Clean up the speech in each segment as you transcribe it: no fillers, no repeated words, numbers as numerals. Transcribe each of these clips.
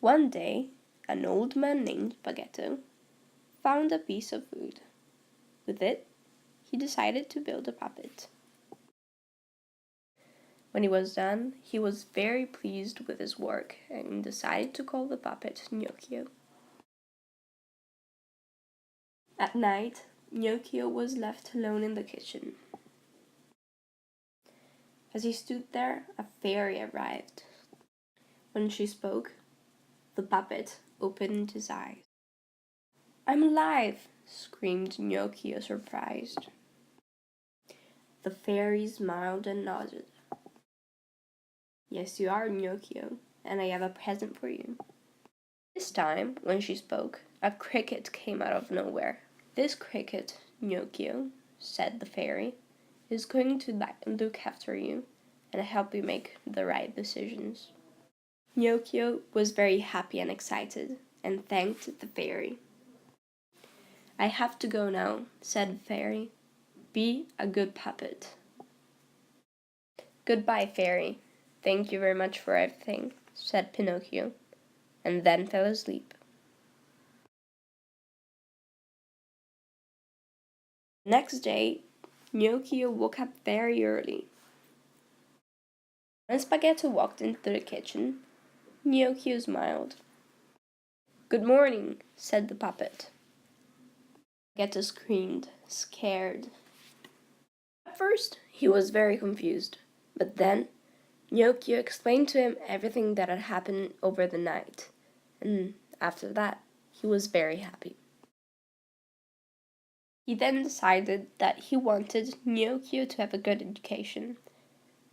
One day, an old man named Spaghetto found a piece of wood. With it, he decided to build a puppet. When he was done, he was very pleased with his work and decided to call the puppet Gnocchio. At night, Gnocchio was left alone in the kitchen. As he stood there, a fairy arrived. When she spoke, the puppet opened his eyes. "I'm alive!" screamed Gnocchio, surprised. The fairy smiled and nodded. "Yes, you are, Gnocchio, and I have a present for you." This time, when she spoke, a cricket came out of nowhere. "This cricket, Gnocchio," said the fairy, "is going to look after you and help you make the right decisions." Gnocchio was very happy and excited, and thanked the fairy. "I have to go now," said the fairy. "Be a good puppet." "Goodbye, fairy. Thank you very much for everything," said Pinocchio, and then fell asleep. Next day, Gnocchio woke up very early. When Spaghetto walked into the kitchen, Gnocchio smiled. "Good morning," said the puppet. Spaghetto screamed, scared. At first, he was very confused, but then Gnocchio explained to him everything that had happened over the night, and after that, he was very happy. He then decided that he wanted Gnocchio to have a good education,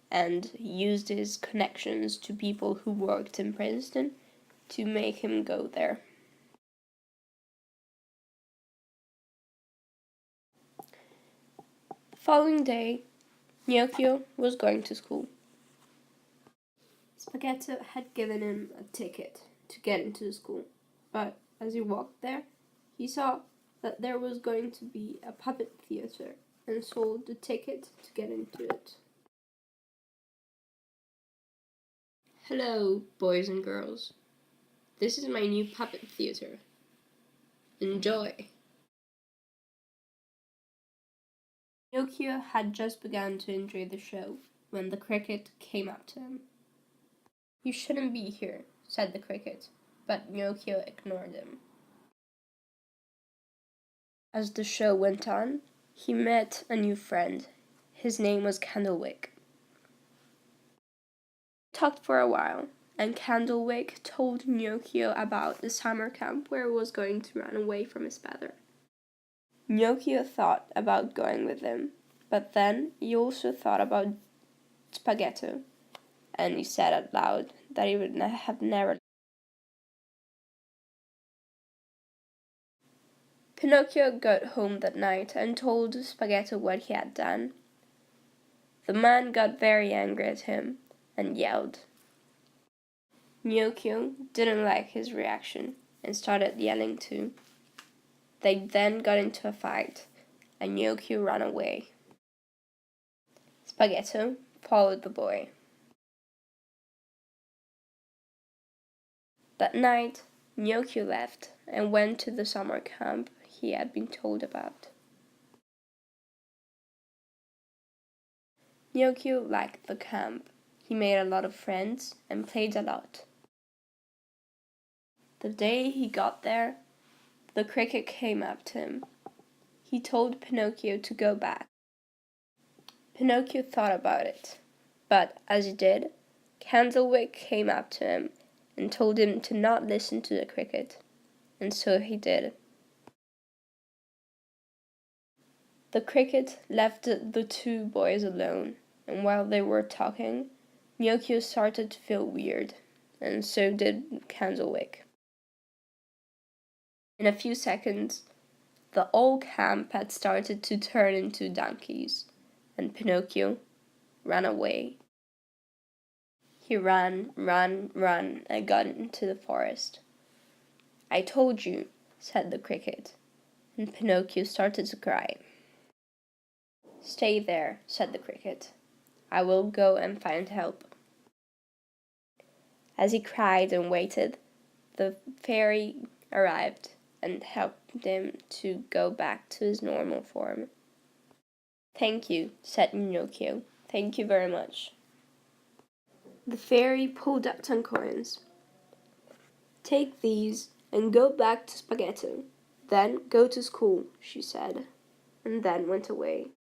and used his connections to people who worked in Princeton to make him go there. The following day, Gnocchio was going to school. Spaghetto had given him a ticket to get into the school, but as he walked there, he saw that there was going to be a puppet theater and sold the ticket to get into it. "Hello, boys and girls. This is my new puppet theater. Enjoy." Gnocchio had just begun to enjoy the show when the cricket came up to him. "You shouldn't be here," said the cricket, but Gnocchio ignored him. As the show went on, he met a new friend. His name was Candlewick. They talked for a while, and Candlewick told Gnocchio about the summer camp where he was going to run away from his father. Gnocchio thought about going with him, but then he also thought about Spaghetto, and he said out loud that he would have never. Pinocchio got home that night and told Spaghetto what he had done. The man got very angry at him and yelled. Gnocchio didn't like his reaction and started yelling too. They then got into a fight, and Gnocchio ran away. Spaghetto followed the boy. That night, Gnocchio left and went to the summer camp he had been told about. Gnocchio liked the camp. He made a lot of friends and played a lot. The day he got there, the cricket came up to him. He told Pinocchio to go back. Pinocchio thought about it, but as he did, Candlewick came up to him and told him to not listen to the cricket, and so he did. The cricket left the two boys alone, and while they were talking, Gnocchio started to feel weird, and so did Candlewick. In a few seconds, the whole camp had started to turn into donkeys, and Pinocchio ran away. He ran, and got into the forest. "I told you," said the cricket, and Pinocchio started to cry. "Stay there," said the cricket. "I will go and find help." As he cried and waited, the fairy arrived and helped him to go back to his normal form. "Thank you," said Pinocchio. "Thank you very much." The fairy pulled out 10 coins. "Take these and go back to Spaghetto. Then go to school," she said, and then went away.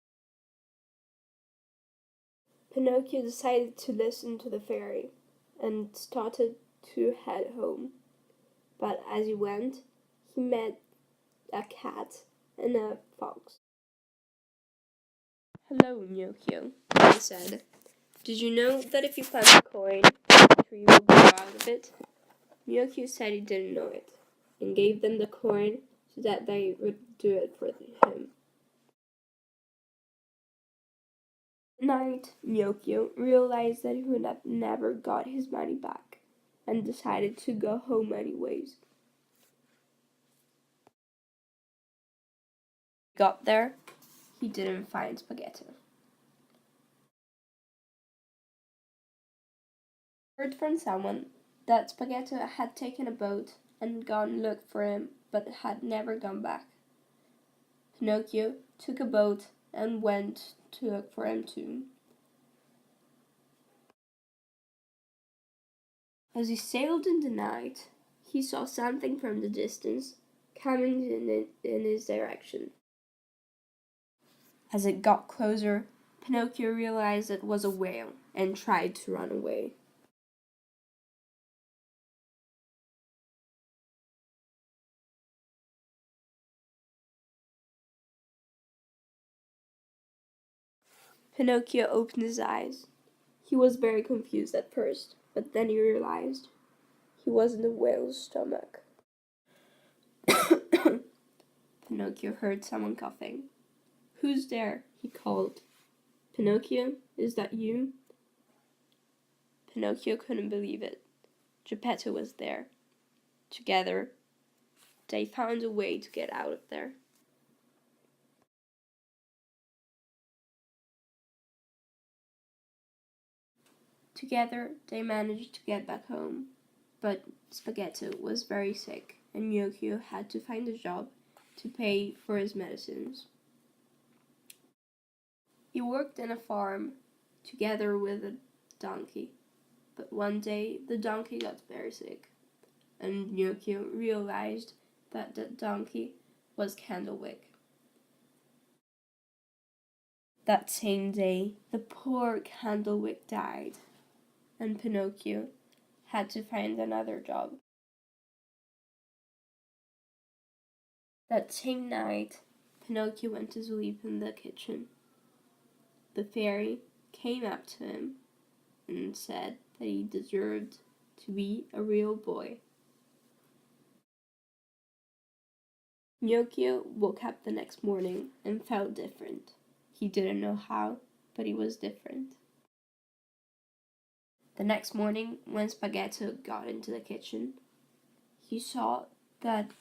Pinocchio decided to listen to the fairy and started to head home. But as he went, he met a cat and a fox. "Hello, Pinocchio," he said. "Did you know that if you plant a coin, a tree will grow out of it?" Pinocchio said he didn't know it, and gave them the coin so that they would do it for him. At night, Pinocchio realized that he would have never got his money back, and decided to go home anyways. Got there, he didn't find Spaghetto. Heard from someone that Spaghetto had taken a boat and gone look for him, but had never gone back. Pinocchio took a boat and went to look for him too. As he sailed in the night, he saw something from the distance coming in his direction. As it got closer, Pinocchio realized it was a whale and tried to run away. Pinocchio opened his eyes. He was very confused at first, but then he realized he was in the whale's stomach. Pinocchio heard someone coughing. "Who's there?" he called. "Pinocchio, is that you?" Pinocchio couldn't believe it. Geppetto was there. Together, they found a way to get out of there. Together, they managed to get back home, but Spaghetto was very sick, and Pinocchio had to find a job to pay for his medicines. He worked in a farm together with a donkey, but one day the donkey got very sick, and Pinocchio realized that the donkey was Candlewick. That same day, the poor Candlewick died, and Pinocchio had to find another job. That same night, Pinocchio went to sleep in the kitchen. The fairy came up to him and said that he deserved to be a real boy. Pinocchio woke up the next morning and felt different. He didn't know how, but he was different. The next morning, when Spaghetto got into the kitchen, he saw that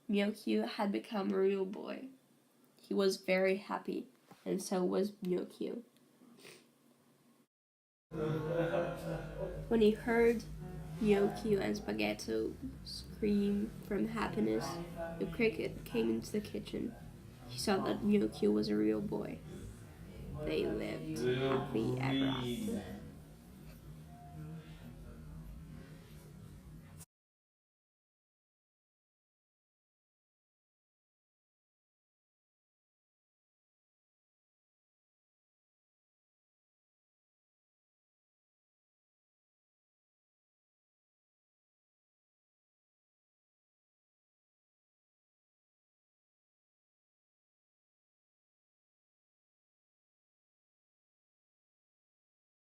Pinocchio had become a real boy. He was very happy, and so was Pinocchio. When he heard Pinocchio and Spaghetto scream from happiness, the cricket came into the kitchen. He saw that Pinocchio was a real boy. They lived happy ever after.